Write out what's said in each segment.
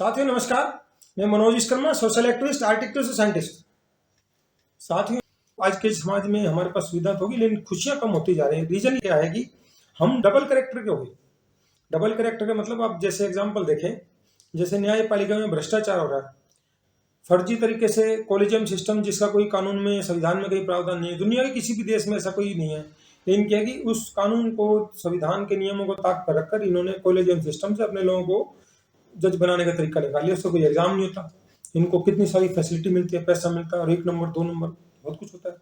साथियों नमस्कार। मैं Manoj Vishwakarma, social activist, artist और साइंटिस्ट। साथियों, आज के समाज में हमारे पास सुविधा तो होगी लेकिन खुशियां कम होती जा रही है। रीजन क्या है कि हम डबल करेक्टर के हो गए। डबल करेक्टर का मतलब आप जैसे एग्जांपल देखें, जैसे न्यायपालिका में भ्रष्टाचार हो रहा है, फर्जी तरीके से कॉलेजियम सिस्टम जिसका कोई कानून में संविधान में कोई प्रावधान नहीं है। दुनिया के किसी भी देश में ऐसा कोई नहीं है, लेकिन क्या है कि उस कानून को, संविधान के नियमों को ताक पर रखकर इन्होंने कॉलेजियम सिस्टम से अपने लोगों को जज बनाने का तरीका निकाल लिया। उससे कोई एग्जाम नहीं होता, इनको कितनी सारी फैसिलिटी मिलती है, पैसा मिलता है और 1 नंबर 2 नंबर बहुत कुछ होता है।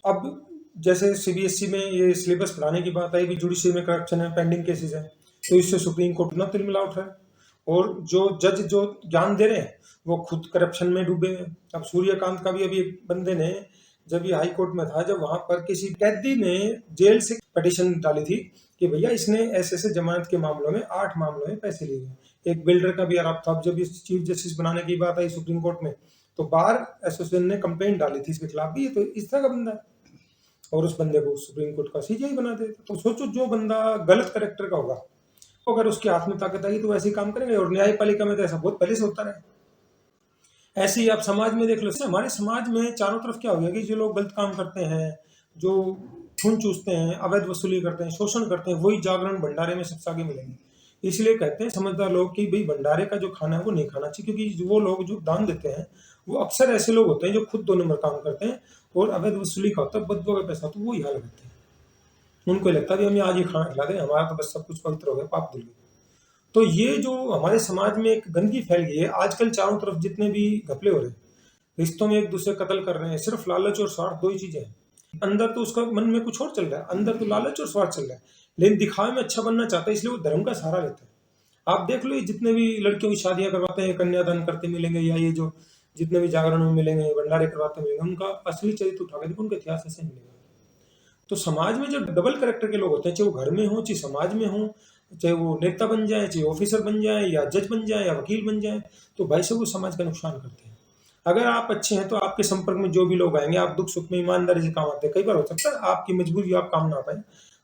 अब जैसे सीबीएसई में ये सिलेबस पढ़ाने की बात आई कि जुडिशरी में करप्शन है, पेंडिंग केसेस है, तो इससे सुप्रीम कोर्ट इतना तिलमिला उठ रहा है और जो जज जो ज्ञान दे रहे हैं वो खुद करप्शन में डूबे हैं। अब सूर्यकांत का भी अभी एक बंदे ने, जब ये हाई कोर्ट में था, जब वहां पर किसी कैदी ने जेल से पिटीशन डाली थी कि भैया इसने ऐसे ऐसे जमानत के मामलों में 8 मामलों में पैसे लिए हैं। एक बिल्डर का भी आरोप था। जब इस चीफ जस्टिस बनाने की बात आई सुप्रीम कोर्ट में, तो बार एसोसिएशन ने कंप्लेंट डाली थी इसके खिलाफ भी, ये तो इस तरह का बंदा है और उस बंदे को सुप्रीम कोर्ट का सीजेआई बना देते। तो सोचो, जो बंदा गलत करेक्टर का होगा, अगर उसके हाथ में ताकत आई तो ऐसे ही काम करेंगे। और न्यायपालिका में तो ऐसा बहुत पहले से होता रहा। ऐसे ही आप समाज में देख लो, हमारे समाज में चारों तरफ क्या हो गया कि जो लोग गलत काम करते हैं, जो खून चूसते हैं, अवैध वसूली करते हैं, शोषण करते हैं, वही जागरण भंडारे में सबसे आगे मिलेंगे। इसलिए कहते हैं समझदार लोग कि भाई भंडारे का जो खाना है वो नहीं खाना चाहिए, क्योंकि वो लोग जो दान देते हैं वो अक्सर ऐसे लोग होते हैं जो खुद 2 नंबर काम करते हैं और अवैध वसूली का होता है, बदबू का पैसा, तो वो यहाँ लगाते हैं। उनको लगता है कि हमें आज ये खाना खिला दें, हमारा तो बस सब कुछ पवित्र हो गया, पाप धुल गया। तो ये जो हमारे समाज में एक गंदगी फैल गई है आजकल, चारों तरफ जितने भी घपले हो रहे हैं, रिश्तों में एक दूसरे कत्ल कर रहे हैं, सिर्फ लालच और स्वार्थ, दो ही चीजें हैं। अंदर तो उसका मन में कुछ और चल रहा है, अंदर तो लालच और स्वार्थ चल रहा है, लेकिन दिखावे में अच्छा बनना चाहता है, इसलिए वो धर्म का सहारा लेता है। आप देख लो, ये जितने भी लड़कियों की शादियां करवाते हैं, कन्यादान करते मिलेंगे, या ये जो जितने भी जागरण में मिलेंगे, भंडारे करवाते मिलेंगे, उनका असली चरित्र उठा के देखो, उनका इतिहास ऐसे मिलेगा। तो समाज में जो डबल करेक्टर के लोग होते हैं, चाहे वो घर में हो, चाहे समाज में हो, चाहे वो नेता बन जाए, चाहे ऑफिसर बन जाए, या जज बन जाए, या वकील बन जाए, तो भाई साहब वो समाज का नुकसान करते हैं। अगर आप अच्छे हैं तो आपके संपर्क में जो भी लोग आएंगे, आप दुख सुख में ईमानदारी से काम आते हैं। कई बार हो सकता है आपकी मजबूरी, आप काम ना आ पाए,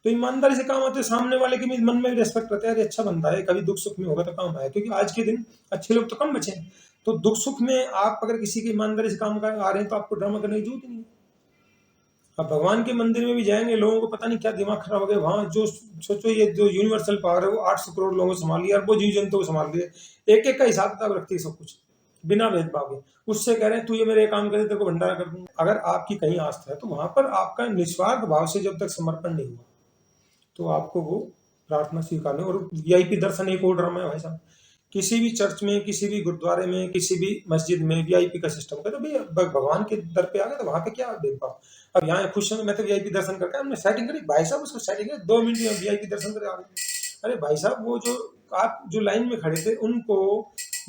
तो ईमानदारी से काम आते हैं, सामने वाले के भी मन में रेस्पेक्ट रहता है, अरे अच्छा बंदा है, कभी दुख सुख में होगा तो काम आया। क्योंकि आज के दिन अच्छे लोग तो कम बचे हैं, तो दुख सुख में आप अगर किसी की ईमानदारी से काम कर आ रहे हैं तो आपको ड्रामा करने की जरूरत ही नहीं है। अब भगवान के मंदिर में भी जाएंगे, लोगों को पता नहीं क्या दिमाग खराब हो गया वहां। जो सोचो, ये जो यूनिवर्सल पावर है वो 800 करोड़ लोगों को संभाल लिया, अरबों जीव जंतु को संभाल लिया, एक एक का हिसाब किताब रखती है सब कुछ बिना भेदभाव के। उससे कह रहे हैं तू ये मेरे काम करे, तेरे को भंडारा कर दूंगा। अगर आपकी कहीं आस्था है तो वहां पर आपका निस्वार्थ भाव से जब तक समर्पण नहीं हुआ तो आपको वो प्रार्थना स्वीकारनी। और वीआईपी दर्शन एक और ड्रामा है भाई साहब। किसी भी चर्च में, किसी भी गुरुद्वारे में, किसी भी मस्जिद में वीआईपी का सिस्टम कर, तो भैया भगवान के दर पे आ गए तो वहां पे क्या भेदभाव। अब यहाँ खुश हैं, मैं तो वीआईपी दर्शन करके हमने सेटिंग करी, भाई साहब उसको सेटिंग है 2 मिनट में वीआईपी दर्शन करे आ गए। अरे भाई साहब, वो जो आप जो लाइन में खड़े थे उनको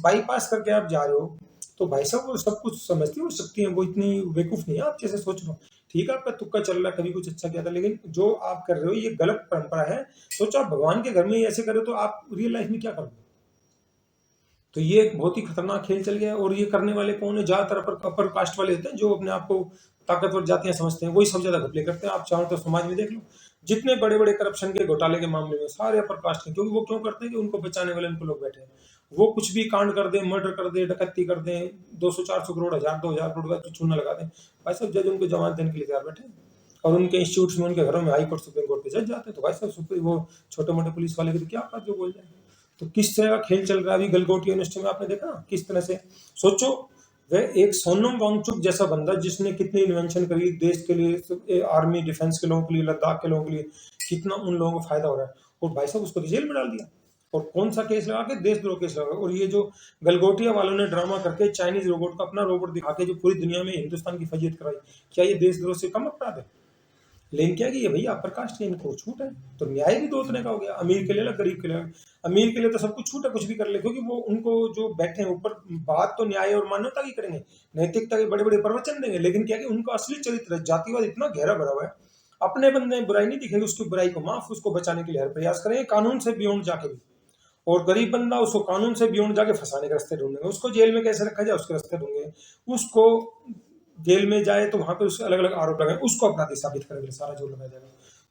बाईपास करके आप जा रहे हो, तो भाई साहब वो सब कुछ समझती हो सकती है, वो इतनी बेवकूफ नहीं है आप जैसे सोच रहे हो। ठीक है, आपका तुक्का चल रहा है, कभी कुछ अच्छा किया था, लेकिन जो आप कर रहे हो ये गलत परंपरा है। सोचो, आप भगवान के घर में ही ऐसे करो तो आप रियल लाइफ में क्या करोगे। तो ये एक बहुत ही खतरनाक खेल चल गया है। और ये करने वाले कौन है? ज्यादातर अपर कास्ट वाले होते हैं, जो अपने आप को ताकतवर जातियां समझते हैं, वही सब ज्यादा घपले करते हैं। आप चाहो तो समाज में देख लो, जितने बड़े बड़े करप्शन के घोटाले के मामले में सारे अपर कास्ट हैं, क्योंकि वो क्यों करते हैं कि उनको बचाने वाले उनको लोग बैठे हैं। वो कुछ भी कांड कर दे, मर्डर कर दे, डकैती कर दे, 200 400 करोड़, 1000 2000 करोड़ का चूना लगा दें, भाई साहब जज उनको जमानत देने के लिए तैयार बैठे हैं। और उनके इंस्टीट्यूट में, उनके घरों में हाई कोर्ट सुप्रीम कोर्ट पे जज जाते हैं, तो भाई साहब वो छोटे मोटे पुलिस वाले की तो क्या बात जो बोल जाएंगे। तो किस तरह का खेल चल रहा है अभी गलगोटिया यूनिवर्सिटी में, आपने देखा ना किस तरह से। सोचो, वह एक सोनम वांगचुक जैसा बंदा जिसने कितनी इन्वेंशन करी देश के लिए, आर्मी डिफेंस के लोगों के लिए, लद्दाख के लोगों के लिए, कितना उन लोगों को फायदा हो रहा है, और भाई साहब उसको जेल में डाल दिया। और कौन सा केस लगा के? देशद्रोह केस लगा। और ये जो गलगोटिया वालों ने ड्रामा करके चाइनीज रोबोट को अपना रोबोट दिखा के जो पूरी दुनिया में हिंदुस्तान की फजीयत कराई, क्या ये देशद्रोह से कम अपराध है? लेकिन क्या कि ये भैया अपर कास्ट है, इनको छूट है। तो न्याय भी दो तरह का हो गया, अमीर के लिए अलग, गरीब के लिए अलग। अमीर के लिए तो सब कुछ छूट है, कुछ भी कर ले, क्योंकि वो उनको जो बैठे हैं ऊपर, बात तो न्याय और मानवता की करेंगे, नैतिकता के बड़े बड़े प्रवचन देंगे, लेकिन क्या कि उनका असली चरित्र जातिवाद इतना गहरा भरा हुआ है। अपने बंदे में बुराई नहीं दिखेगी, उसकी बुराई को माफ, उसको बचाने के लिए हर प्रयास करेंगे, कानून से बियॉन्ड जाके भी। और गरीब बंदा, उसको कानून से बियॉन्ड जाके फंसाने के रास्ते ढूंढेंगे, उसको जेल में कैसे रखा जाए उसके रास्ते ढूंढेंगे, उसको जेल में जाए तो वहां पे उसके अलग अलग आरोप लगाए, उसको अपराधी साबित करने के लिए सारा जोर लगाया जाएगा।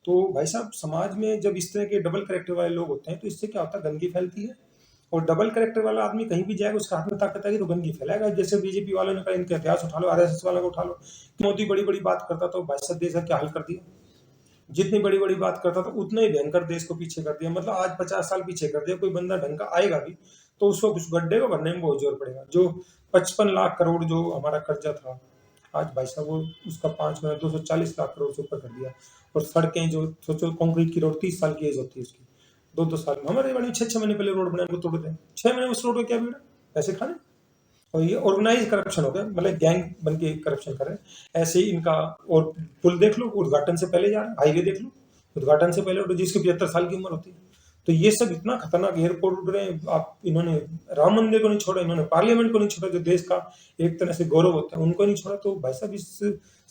तो भाई साहब, समाज में जब इस तरह के डबल करेक्टर वाले लोग होते हैं तो इससे क्या होता है, गंदगी फैलती है, और डबल कैरेक्टर वाला आदमी कहीं भी जाएगा, उसका हाथ में ताकत आएगी तो गंदगी फैलाएगा। जैसे बीजेपी वालों ने कहा, इनका इतिहास उठा लो, आरएसएस वालों को उठा लो, मोदी बड़ी बड़ी बात करता तो भाई साहब देश का क्या हाल कर दिया। जितनी बड़ी बड़ी बात करता था उतना ही भयंकर देश को पीछे कर दिया। मतलब आज 50 साल पीछे कर दिया। कोई बंदा ढंग का आएगा भी तो उसको उस गड्ढे को भरने में बहुत जोर पड़ेगा। जो 55 लाख करोड़ जो हमारा कर्जा था, आज भाई साहब वो उसका 5 गुना 240 लाख करोड़ से ऊपर कर दिया। और सड़कें जो सोचो, कंक्रीट की रोड 30 साल की एज होती है उसकी, 2-2 साल में। हमारे बड़ी 6-6 महीने पहले रोड बनाने को तोड़ दें, 6 महीने उस रोड को क्या बिगड़ा, पैसे खाने। और ये ऑर्गेनाइज करप्शन हो गया, मतलब गैंग बन के करप्शन कर रहे हैं। ऐसे ही इनका। और पुल देख लो, उद्घाटन से पहले जा रहा है। हाईवे देख लो, उद्घाटन से पहले, जिसकी 75 साल की उम्र होती है। तो ये सब इतना खतरनाक एयरपोर्ट उड़ रहे हैं। आप इन्होंने राम मंदिर को नहीं छोड़ा, इन्होंने पार्लियामेंट को नहीं छोड़ा, जो देश का एक तरह से गौरव होता है, उनको नहीं छोड़ा। तो भाई साहब इस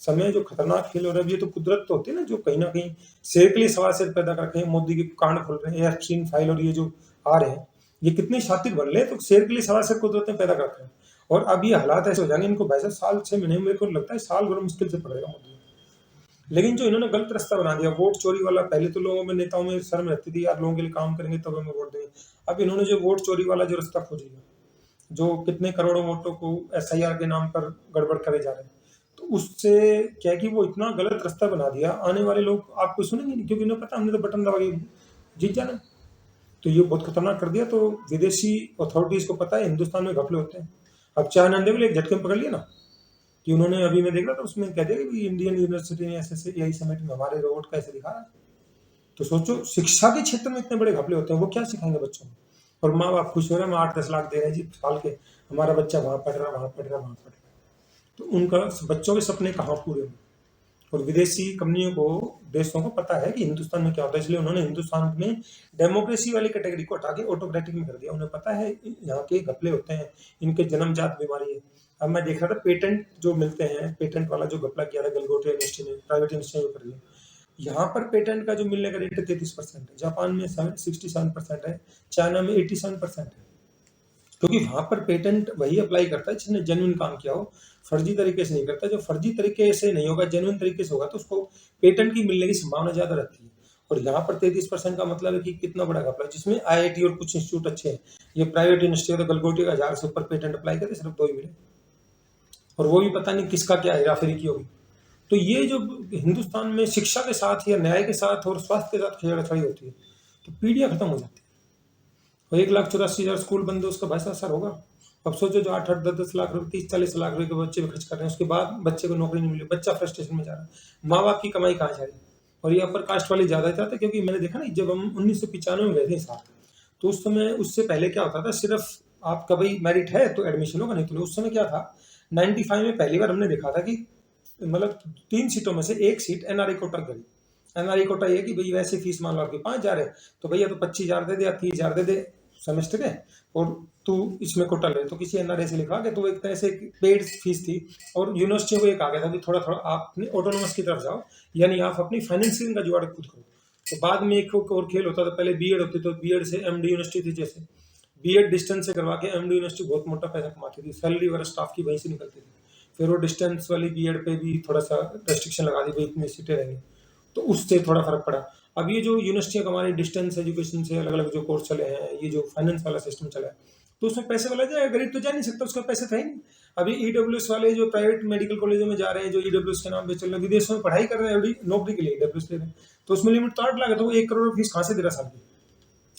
समय जो खतरनाक खेल हो रहा है, ये तो कुदरत तो होती है ना, जो कहीं ना कहीं शेर के लिए सवा शेर पैदा कर रखे हैं। मोदी के कांड खोल रहे हैं, एप्स्टीन फाइल और ये जो आ रहे हैं, ये कितने शातिर बन रहे हैं। तो शेर के लिए सवा शेर कुदरत ने पैदा कर रखे हैं। और अब ये हालात ऐसे हो जाएंगे, इनको भाई साहब साल 6 महीने, मेरे को लगता है साल भर मुश्किल से पड़ेगा मोदी। लेकिन जो इन्होंने गलत रास्ता बना दिया, वोट चोरी वाला। पहले तो लोगों में, नेताओं में शर्म रहती थी, यार लोगों के लिए काम करेंगे तब हमें वोट देंगे। अब इन्होंने जो वोट चोरी वाला जो रास्ता खोज लिया, जो कितने करोड़ों वोटों को एसआईआर के नाम पर गड़बड़ करे जा रहे हैं, तो उससे क्या है कि वो इतना गलत रास्ता बना दिया, आने वाले लोग आपको सुनेंगे नहीं, क्योंकि इन्हें पता हमने तो बटन दबा के जीत जाना। तो ये बहुत खतरनाक कर दिया। तो विदेशी अथॉरिटीज को पता है हिंदुस्तान में घपले होते हैं। अब चाइना ने भी एक झटके में पकड़ लिया ना, कि उन्होंने, अभी मैं देख रहा था उसमें कह दिया कि इंडियन यूनिवर्सिटी ने ऐसे एआई समिट में हमारे रोबोट का ऐसे दिखा रहा है। तो सोचो, शिक्षा के क्षेत्र में इतने बड़े घपले होते हैं, वो क्या सिखाएंगे बच्चों को। और माँ बाप खुश हो रहे हैं, हम 8-10 लाख दे रहे हैं जी साल के, हमारा बच्चा वहां पढ़ रहा, वहां पढ़ रहा, वहां पढ़ रहा। तो उनका बच्चों के सपने कहाँ पूरे होंगे। और विदेशी कंपनियों को, देशों को पता है कि हिंदुस्तान में क्या होता है, इसलिए उन्होंने हिंदुस्तान में डेमोक्रेसी वाली कैटेगरी को हटा के ऑटोक्रेटिक में कर दिया। उन्हें पता है यहाँ के घपले होते हैं, इनके जन्मजात बीमारी है। अब मैं देख रहा था, पेटेंट जो मिलते हैं, पेटेंट वाला जो घपला किया था गलगोटिया यूनिवर्सिटी ने, प्राइवेट यूनिवर्सिटी में कर दिया। यहाँ पर पेटेंट का जो मिलने का रेट 33% है, जापान में 67% है, चाइना में 87% है। क्योंकि वहां पर पेटेंट वही अप्लाई करता है जिसने जेन्युइन काम किया हो, फर्जी तरीके से नहीं करता। जो फर्जी तरीके से नहीं होगा, जेन्युइन तरीके से होगा, तो उसको पेटेंट की मिलने की संभावना ज्यादा रहती है। और यहाँ पर 33% का मतलब है कि कितना बड़ा घपला, जिसमें आईआईटी और कुछ इंस्टीट्यूट अच्छे हैं। ये प्राइवेट यूनिवर्सिटी, तो गलगोटी का 1000 से ऊपर पेटेंट अप्लाई करे, सिर्फ 2 ही मिले, और वो भी पता नहीं किसका क्या हेराफेरी की होगी। तो ये जो हिंदुस्तान में शिक्षा के साथ या न्याय के साथ और स्वास्थ्य के साथ छेड़छाड़ी होती है, तो पीढ़ियां खत्म हो जाती है। और 1,84,000 स्कूल बंद है, उसका भाई असर होगा। अब सोचो, जो 8-8, 10-10 लाख रुपए, 30-40 लाख रुपए के बच्चे पे खर्च कर रहे हैं, उसके बाद बच्चे को नौकरी नहीं मिली, बच्चा फ्रस्ट्रेशन में जा रहा है, माँ बाप की कमाई कहाँ जा रही है। और ये अपर कास्ट वाले ज्यादा चाहते हैं, क्योंकि मैंने देखा ना, जब हम 1995 में गए थे साथ, तो उस समय, उससे पहले क्या होता था, सिर्फ आपका भाई मेरिट है तो एडमिशन होगा, नहीं तो उस समय क्या था, 95 में पहली बार हमने देखा था कि मतलब 3 सीटों में से 1 सीट एनआरआई कोटा गई। एनआरआई कोटा ये कि भाई वैसे फीस मान लो आपकी 5,000 है, तो भैया तो 25,000 दे दे या 30,000 दे दे सेमेस्टर के, और तू इसमें कोटा ले। तो किसी एनआरआई से लिखा के, तो एक तरह से पेड फीस थी। और यूनिवर्सिटी को एक आ गया था कि थोड़ा थोड़ा आप अपने ऑटोनोमस की तरफ जाओ, यानी आप अपनी फाइनेंसिंग का जुगाड़ खुद करो। तो बाद में एक और खेल होता था, पहले बीएड होती, तो बीएड से एमडी यूनिवर्सिटी थी, जैसे बीएड डिस्टेंस से करवा के एमडी यूनिवर्सिटी बहुत मोटा पैसा कमाती थी, सैलरी वगैरह स्टाफ की वहीं से निकलती थी। फिर वो डिस्टेंस वाली बीएड पे भी थोड़ा सा रेस्ट्रिक्शन लगा दी, भाई इतनी सीटें रहेंगी, तो उससे थोड़ा फर्क पड़ा। अब ये जो यूनिवर्सिटियां कमा रही डिस्टेंस एजुकेशन से, अलग अलग जो कोर्स चले हैं, ये जो फाइनेंस वाला सिस्टम चला है, तो उसमें पैसे वाला जाए, गरीब तो जा नहीं सकता, उसका पैसे था ही नहीं। अभी ईडब्ल्यूएस वाले जो प्राइवेट मेडिकल कॉलेजों में जा रहे हैं, जो ईडब्ल्यूएस के नाम पे चल रहे हैं, विदेशों में पढ़ाई कर रहे हैं, नौकरी के लिए ईडब्ल्यूएस ले रहे हैं, तो उसमें लिमिट तो 8 लाख है, तो वो 1 करोड़ फीस कहाँ से दे रहा साल की।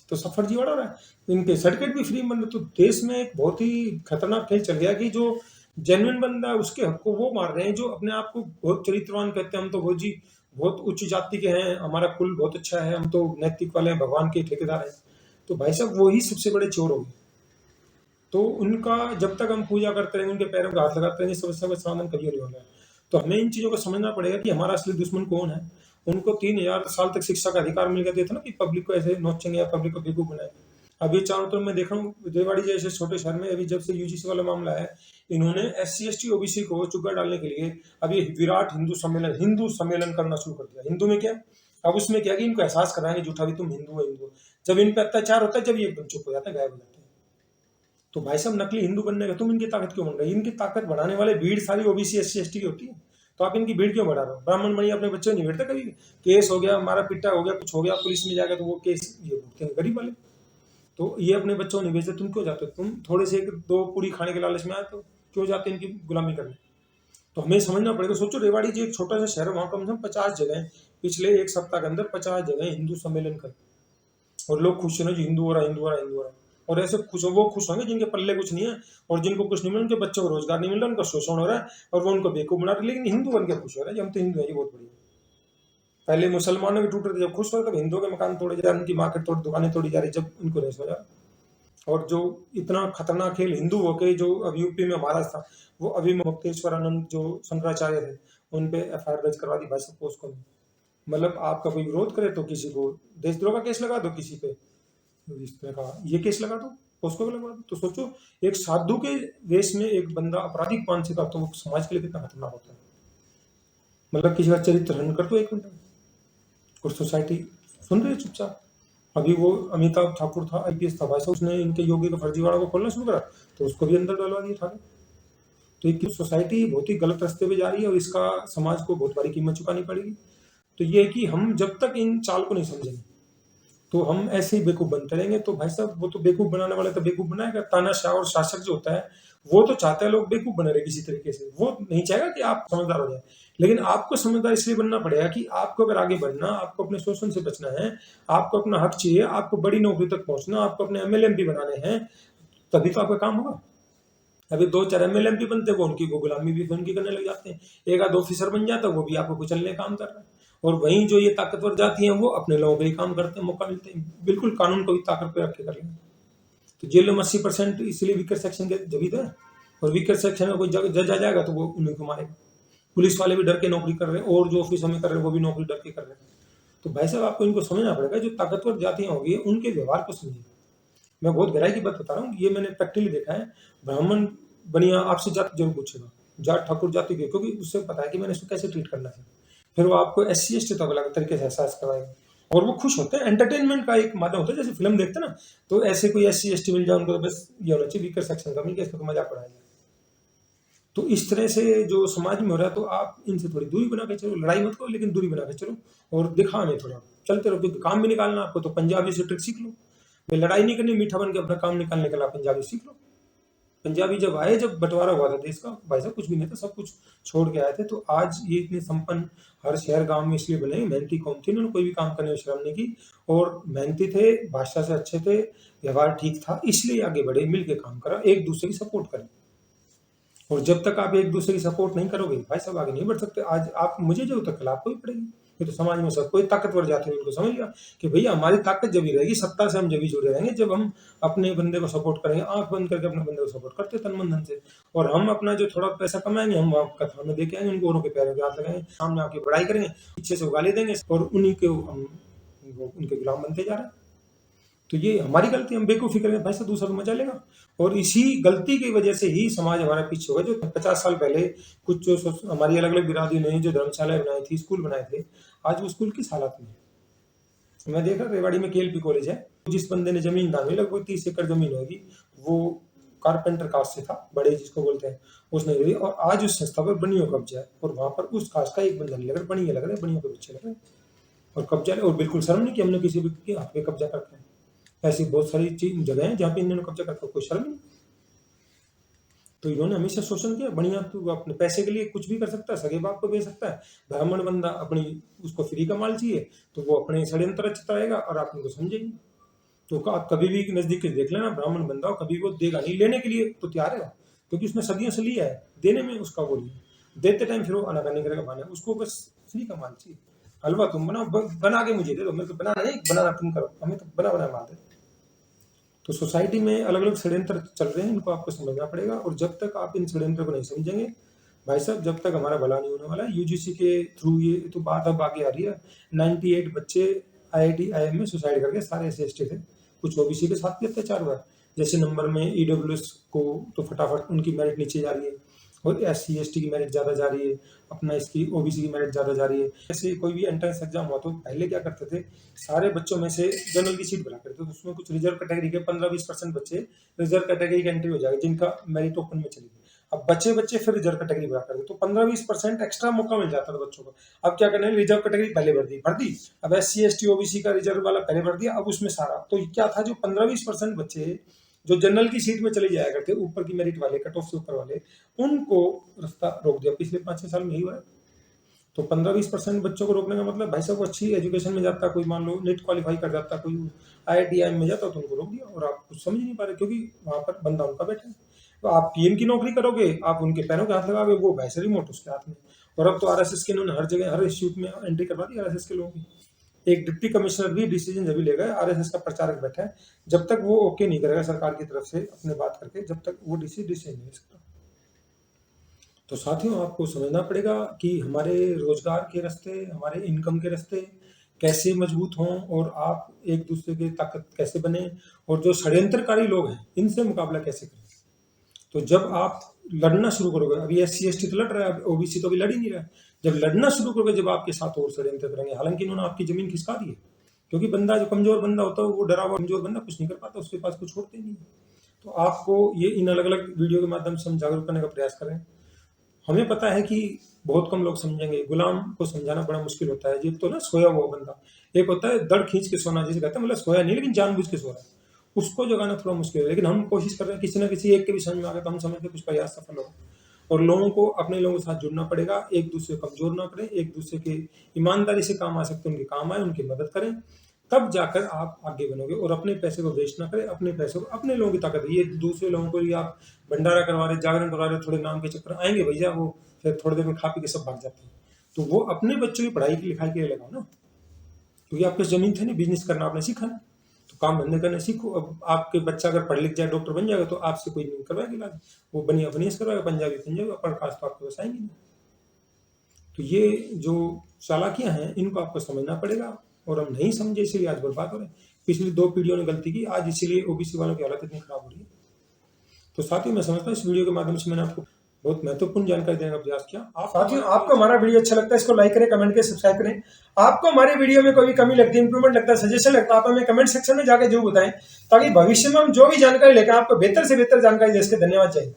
तो सब फर्जीवाड़ा हो रहा है, इनके सर्टिफिकेट भी फ्री बन रहे। तो देश में एक बहुत ही खतरनाक खेल चल गया कि जो जेन्युइन बंदा है उसके हक को वो मार रहे हैं, जो अपने आप को बहुत चरित्रवान कहते हैं, हम तो बहुत जी बहुत उच्च जाति के हैं, हमारा कुल बहुत अच्छा है, हम तो नैतिक वाले हैं, भगवान के ठेकेदार हैं। तो भाई साहब वही सबसे बड़े चोर हो गए। तो उनका जब तक हम पूजा करते रहेंगे, उनके पैरों का हाथ लगाते रहेंगे, समस्या का समाधान कभी नहीं होगा। तो हमें इन चीजों को समझना पड़ेगा कि हमारा असली दुश्मन कौन है। उनको 3,000 साल तक शिक्षा का अधिकार मिल गया था ना, कि पब्लिक को ऐसे नोचेंगे या पब्लिक को बेवकूफ बनाएंगे। अभी चारों तरफ मैं देख रहा हूँ, रेवाड़ी जैसे छोटे शहर में, अभी जब से यूजीसी वाला मामला है, इन्होंने SC ST OBC को चुग्गा डालने के लिए अभी विराट हिंदू सम्मेलन करना शुरू कर दिया। हिंदू में क्या, अब उसमें क्या कि इनको एहसास कराएंगे झूठा भी, तुम हिंदू हो, हिंदू। जब इन पे अत्याचार होता है, जब ये एकदम चुप हो जाता है, गायब हो जाते हैं। तो भाई साहब नकली हिंदू बनने का तुम इनकी ताकत क्यों बन रहे? इनकी ताकत बढ़ाने वाले भीड़ सारी OBC SC ST की होती है, तो आप इनकी भीड़ क्यों बढ़ा रहे हो? ब्राह्मण बनिए, अपने बच्चे नहीं बैठते, कभी केस हो गया, मारा पिट्टा हो गया, कुछ हो गया, पुलिस में जाएगा, तो वो केस ये भुगतेंगे गरीब वाले। तो ये अपने बच्चों को नहीं भेजते, तुम क्यों जाते हो? तुम थोड़े से 2 पूरी खाने के लालच में आए तो क्यों जाते इनकी गुलामी करने? तो हमें समझना पड़ेगा। सोचो रेवाड़ी जो एक छोटा सा शहर है, वहाँ कम से कम 50 जगह पिछले 1 सप्ताह के अंदर 50 जगह हिंदू सम्मेलन कर, और लोग खुश हैं जी, हिंदू हो रहा है, हिंदू हो रहा है, हिंदू हो रहा है। और ऐसे खुश हो, वो खुश होंगे जिनके पल्ले कुछ नहीं है, और जिनको कुछ नहीं मिला, उनके बच्चों को रोजगार नहीं मिल रहा, उनका शोषण हो रहा है, और वो उनको बेवकूफ बना रहे हैं। लेकिन हिंदू बन के खुश हो रहे हैं, हम तो हिंदू हैं, ये बहुत बढ़िया। पहले मुसलमानों के टूट रहे थे, जब खुश हो रहे, तब हिंदुओं के मकान तोड़े जा रहे, उनकी मार्केट तोड़, दुकानें तोड़ी जा रही, जब उनको नहीं समझा। और जो इतना खतरनाक खेल हिंदू होके जो अब यूपी में महाराज था, वो अभी मुक्तेश्वरानंद जो शंकराचार्य थे, उन पे एफआईआर दर्ज करवा दी भाई साहब पोस्को में। मतलब आपका कोई विरोध करे तो किसी को देशद्रोह का केस लगा दो, किसी पे इस तरह का ये केस लगा दो, पोस्को में लगा दो। तो सोचो एक साधु के वेश में एक बंदा अपराधिक मानसिकता, तो वो समाज के लिए कितना खतरनाक होता है। मतलब किसी का चरित्र हनन कर दो 1 घंटे में, और सोसाइटी सुन रही है चुपचाप। अभी वो अमिताभ ठाकुर था, आईपीएस था भाई साहब, उसने इनके योगी का फर्जीवाड़ा को खोलना शुरू करा, तो उसको भी अंदर डलवा दिया था। तो एक सोसाइटी बहुत ही गलत रास्ते पे जा रही है, और इसका समाज को बहुत बड़ी कीमत चुकानी पड़ेगी। तो ये है कि हम जब तक इन चाल को नहीं समझेंगे, तो हम ऐसे ही बेवकूफ बनते रहेंगे। तो भाई साहब वो तो बेवकूफ बनाने वाले तो बेवकूफ बनाएगा। तानाशाह और शासक जो होता है, वो तो चाहता है लोग बेवकूफ बने रहे किसी तरीके से, वो नहीं चाहेगा कि आप समझदार हो जाए। लेकिन आपको समझदार इसलिए बनना पड़ेगा कि आपको अगर आगे बढ़ना, आपको अपने शोषण से बचना है, आपको अपना हक चाहिए, आपको बड़ी नौकरी तक पहुंचना, आपको अपने एमएलएमपी बनाने हैं, तभी तो आपका काम होगा। अभी 2-4 एमएलएमपी बनते हैं, वो उनकी वो गुलामी भी उनकी करने लग जाते हैं। एक आध ऑफिसर बन जाता है, वो भी आपको कुचलने काम कर रहा है। और वहीं जो ये ताकतवर जाती हैं, वो अपने लोगों के ही काम करते हैं, मौका मिलते हैं, बिल्कुल कानून को भी ताकत पे रख के कर लेंगे। तो जेल में 80% इसलिए वीकर सेक्शन के जभी तो है, और वीकर सेक्शन में कोई जज आ जाएगा तो वो उन्हीं को मारेगा। पुलिस वाले भी डर के नौकरी कर रहे हैं, और जो ऑफिस में कर रहे हैं वो भी नौकरी डर के कर रहे हैं। तो भाई साहब आपको इनको समझना पड़ेगा, जो ताकतवर जातियां होगी उनके व्यवहार को समझिए। मैं बहुत गहराई की बात बता रहा हूँ, ये मैंने प्रैक्टिकली देखा है। ब्राह्मण बनिया आपसे जाति जरूर पूछेगा, जाट ठाकुर जाति के, क्योंकि उससे पता है कि मैंने इसको कैसे ट्रीट करना है। फिर वो आपको SC ST तक अलग तरीके से एहसास कराएगा, और वो खुश होते हैं। एंटरटेनमेंट का एक माध्यम होता है, जैसे फिल्म देखते हैं ना, तो ऐसे कोई SC ST मिल जाए उनको, तो बस ये होना चाहिए वीकर सेक्शन का मिल गया, इसको तो मजाक उड़ाएंगे। तो इस तरह से जो समाज में हो रहा है, तो आप इनसे थोड़ी दूरी बना के चलो, लड़ाई मत करो, लेकिन दूरी बना के चलो, और दिखा हमें थोड़ा चलते रहो, क्योंकि काम भी निकालना आपको, तो पंजाबी से ट्रिक सीख लो। भाई लड़ाई नहीं करनी, मीठा बन के अपना काम निकालने के लिए पंजाबी सीख लो। पंजाबी जब आए, जब बंटवारा हुआ था देश का, भाई साहब कुछ भी नहीं था, सब कुछ छोड़ के आए थे। तो आज ये इतने संपन्न हर शहर गांव में इसलिए बने, मेहनती कौम थी, उन्होंने कोई भी काम करने में शर्म नहीं की, और मेहनती थे, भाषा से अच्छे थे, व्यवहार ठीक था, इसलिए आगे बढ़े, मिल के काम करा, एक दूसरे की सपोर्ट करें। और जब तक आप एक दूसरे की सपोर्ट नहीं करोगे भाई साहब, आगे नहीं बढ़ सकते। आज आप मुझे जरूरत है, आपको भी पड़ेगी। ये तो समाज में सब कोई ताकतवर जाते हैं, उनको समझ लिया कि भैया हमारी ताकत जब ही रहेगी, सत्ता से हम जब ही जुड़े रहेंगे, जब हम अपने बंदे को सपोर्ट करेंगे, आंख बंद करके अपने बंदे को सपोर्ट करते तन मन धन से। और हम अपना जो थोड़ा पैसा कमाएंगे, हम वहाँ कथा में देके आएंगे, उनको औरों के पैरों के हाथ लगाएंगे, सामने आके बड़ाई करेंगे, पीछे से उगाली देंगे, और उन्हीं के हम उनके गुलाम बनते जा रहे हैं। तो ये हमारी गलती, हम बेवकूफ़ी करेंगे भाई साहब, दूसरा तो मजा लेगा। और इसी गलती की वजह से ही समाज हमारा पीछे होगा। जो 50 साल पहले कुछ जो हमारी अलग अलग बिरादरी ने जो धर्मशालाएं बनाई थी, स्कूल बनाए थे, आज वो स्कूल किस हालत में है। मैं देखा रेवाड़ी में KLP कॉलेज है, जिस बंदे ने जमीन दान हुई, लगभग 30 एकड़ जमीन होगी, वो कारपेंटर कास्ट से था, बड़े जिसको बोलते हैं, उसने ली, और आज उस संस्था पर बनियों कब्जा है, और वहां पर उस कास्ट का एक बंदा नहीं लग रहा, बनिए लग रहे, बनियों के बच्चे लग रहे, और कब्जा है। और बिल्कुल शर्म नहीं कि हमने किसी के हाथ पे कब्जा करते हैं। ऐसी बहुत सारी चीज जगह है जहाँ पे इन्होंने कब्जा करता, कोई शर्म नहीं। तो इन्होंने हमेशा शोषण किया। बढ़िया, तू अपने पैसे के लिए कुछ भी कर सकता है, सगे बाप को बेच सकता है। ब्राह्मण बंदा अपनी, उसको फ्री का माल चाहिए, तो वो अपने षड्यंत्र रचता रहेगा, और आप उनको समझेंगे। तो आप कभी भी नजदीक से देख लेना, ब्राह्मण बंदा कभी वो देगा नहीं, लेने के लिए तो तैयार है, क्योंकि उसने सदियों से लिया है, देने में उसका वो नहीं, देते टाइम फिर वो आनाकानी करेगा, बहाने, उसको बस फ्री का माल चाहिए। हलवा तुम बनाओ, बना के मुझे दे दो, मेरे को बनाना नहीं, बनाना तुम करो, हमें तो बना बना माल दे। तो सोसाइटी में अलग अलग षड्यंत्र चल रहे हैं, इनको आपको समझना पड़ेगा। और जब तक आप इन षड्यंत्र को नहीं समझेंगे भाई साहब, जब तक हमारा भला नहीं होने वाला है। UGC के थ्रू ये तो बात अब आगे आ रही है, 98 बच्चे IIT IIM में सुसाइड करके, सारे SC ST थे, कुछ OBC के साथ भी अत्याचार हुआ है। जैसे नंबर में EWS को तो फटाफट उनकी मेरिट नीचे जा रही है, और SC ST की मेरिट ज़्यादा जा रही है, अपना इसकी OBC की मेरिट ज़्यादा जा रही है। ऐसे कोई भी एंट्रेंस एग्जाम हुआ तो पहले क्या करते थे, सारे बच्चों में से जनरल की सीट भरा करते थे, तो उसमें कुछ रिजर्व कैटेगरी के 15-20% बच्चे रिजर्व कैटेगरी की एंट्री हो जाएगी, जिनका मेरिट ओपन में चली गई। अब बच्चे बच्चे फिर रिजर्व कैटेगरी भरा करते, तो 15-20% एक्स्ट्रा मौका मिल जाता था बच्चों को। अब क्या करना है, रिजर्व कैटेगरी पहले भर दी, अब SC ST OBC का रिजर्व वाला पहले भर दिया, अब उसमें सारा। तो क्या था, जो 15-20% बच्चे जो जनरल की सीट में चले जाया करते, ऊपर की मेरिट वाले, कट ऑफ से ऊपर वाले, उनको रास्ता रोक दिया। पिछले 5-6 साल में यही हुआ है। तो 15-20% बच्चों को रोकने का मतलब, भाई साहब अच्छी एजुकेशन में जाता, कोई मान लो नेट क्वालिफाई कर जाता, कोई IIT में जाता, तो उनको रोक दिया। और आप कुछ समझ नहीं पा रहे, क्योंकि वहां पर बंदा उनका बैठा है। तो आप PM की नौकरी करोगे, आप उनके पैरों के हाथ लगाओगे, वो वैसे रिमोट उसके हाथ में। और अब तो RSS के इन्होंने हर जगह, हर इंस्टीट्यूट में एंट्री करवा दी RSS के लोगों की। एक डिप्टी कमिश्नर भी डिसीजन जब भी लेगा, RSS का प्रचारक बैठा है, जब तक वो ओके नहीं करेगा सरकार की तरफ से अपने बात करके, जब तक वो डिसीजन नहीं ले सकता। तो साथियों, आपको समझना पड़ेगा कि हमारे रोजगार के रास्ते, हमारे इनकम के रास्ते कैसे मजबूत हों, और आप एक दूसरे की ताकत कैसे बने, और जो षड्यंत्रकारी लोग हैं इनसे मुकाबला कैसे करें। तो जब आप लड़ना शुरू करोगे, अभी SC ST तो लड़ रहा है, OBC तो अभी लड़ ही नहीं रहा है। जब लड़ना शुरू करोगे, जब आपके साथ और षड्यंत्र करेंगे, हालांकि इन्होंने आपकी जमीन खिसका दी है, क्योंकि बंदा जो कमजोर बंदा होता है, वो डरा हुआ कमजोर बंदा कुछ नहीं कर पाता, उसके पास कुछ छोड़ते नहीं है। तो आपको ये इन अलग अलग वीडियो के माध्यम से हम जागरूक करने का प्रयास करें। हमें पता है कि बहुत कम लोग समझेंगे, गुलाम को समझाना बड़ा मुश्किल होता है। ये तो ना सोया हुआ बंदा, एक होता है दड़ खींच के सोना, जिसे कहते हैं, मतलब सोया नहीं लेकिन जानबूझ के सो रहा है, उसको जगाना थोड़ा मुश्किल है। लेकिन हम कोशिश कर रहे हैं, किसी ना किसी एक के भी समझ में आ गया तो हम समझ के कुछ प्रयास सफल हो। और लोगों को अपने लोगों के साथ जुड़ना पड़ेगा, एक दूसरे को कमजोर ना करें, एक दूसरे के ईमानदारी से काम आ सकते हैं उनके काम आए, उनकी मदद करें, तब जाकर आप आगे बनोगे। और अपने पैसे को वेस्ट ना करें, अपने पैसे को अपने लोगों की ताकत है। ये दूसरे लोगों को, ये आप भंडारा करवा रहे, जागरण करवा रहे, थोड़े नाम के चक्कर आएंगे भैया, वो फिर थोड़ी देर में खा पी के सब भाग जाते हैं। तो वो अपने बच्चों की पढ़ाई की लिखाई के लिए लगाओ ना, क्योंकि आपके जमीन थे नहीं, बिजनेस करना आपने सीखा ना, तो काम धंधे करने सीखो। अब आपके बच्चा अगर पढ़ लिख जाए, डॉक्टर बन जाएगा, तो आपसे कोई नहीं करवाएगा इलाज, वो बनिया बनियास करवाएगा, पंजाबी पंजाबी, पढ़ तो आपके पास आएंगे नहीं। तो ये जो चालाकियां हैं, इनको आपको समझना पड़ेगा, और हम नहीं समझे, इसीलिए आज बर्बाद हो रहे हैं। पिछली 2 पीढ़ियों ने गलती की, आज इसीलिए OBC वालों की हालत इतनी खराब हो रही है। तो साथियों, मैं समझता हूँ इस वीडियो के माध्यम से मैंने आपको बहुत महत्वपूर्ण जानकारी देने का प्रयास किया। साथियों, आपको हमारा वीडियो अच्छा लगता है, इसको लाइक करें, कमेंट करें, सब्सक्राइब करें। आपको हमारे वीडियो में कोई कमी लगती है, इंप्रूवमेंट लगता है, सजेशन लगता है, आप हमें कमेंट सेक्शन में जाकर जरूर बताएं, ताकि भविष्य में हम जो भी जानकारी लेकर आपको बेहतर से बेहतर जानकारी दे सके। धन्यवाद, जय हिंद।